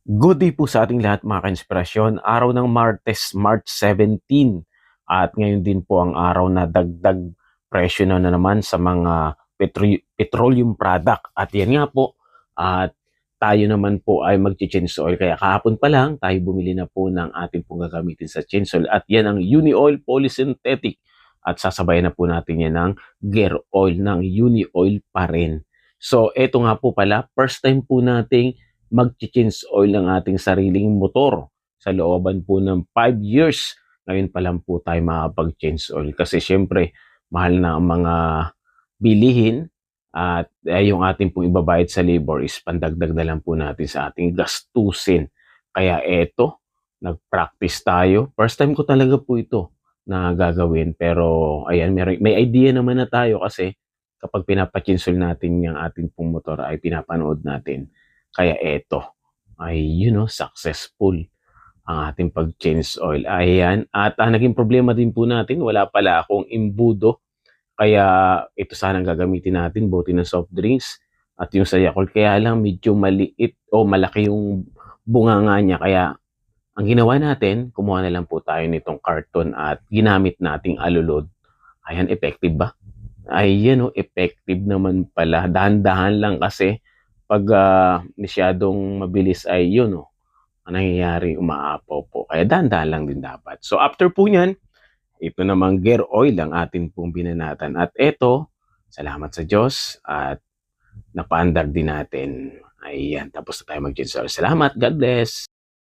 Good day po sa ating lahat mga ka-inspirasyon. Araw ng Martes, March 17. At ngayon din po ang araw na dagdag presyo na naman sa mga petroleum product. At yan nga po, at tayo naman po ay mag-change oil. Kaya kahapon pa lang, tayo bumili na po ng ating pong gagamitin sa change oil. At yan ang Uni Oil Polysynthetic. At sasabayan na po natin yan ng Gear Oil ng Uni Oil pa rin. So, eto nga po pala, first time po nating mag-change oil ng ating sariling motor sa looban po ng 5 years. Ngayon pa lang po tayo makapag-change oil kasi syempre mahal na ang mga bilihin at yung ating pong ibabayad sa labor is pandagdag na lang po natin sa ating gastusin. Kaya eto, nag-practice tayo. First time ko talaga po ito na gagawin pero ayan, may idea naman na tayo kasi kapag pinapachinsol natin yung ating pong motor ay pinapanood natin. Kaya eto ay successful ang ating pag-change oil. Ayan. At naging problema din po natin, wala pala akong imbudo. Kaya ito sana ang gagamitin natin, bote ng soft drinks. At yung sa Yakult, kaya lang medyo maliit o malaki yung bunganga niya. Kaya ang ginawa natin, kumuha na lang po tayo nitong carton at ginamit nating alulod. Ayan, effective ba? Ayan effective naman pala. Dahan-dahan lang kasi pag masyadong mabilis ay ang nangyayari, umaapaw po. Kaya dahan-dahan lang din dapat. So after po niyan, ito namang gear oil ang atin pong binanatan. At ito, salamat sa Diyos at napaandar din natin. Ayan, tapos na tayo mag-change oil. Salamat, God bless!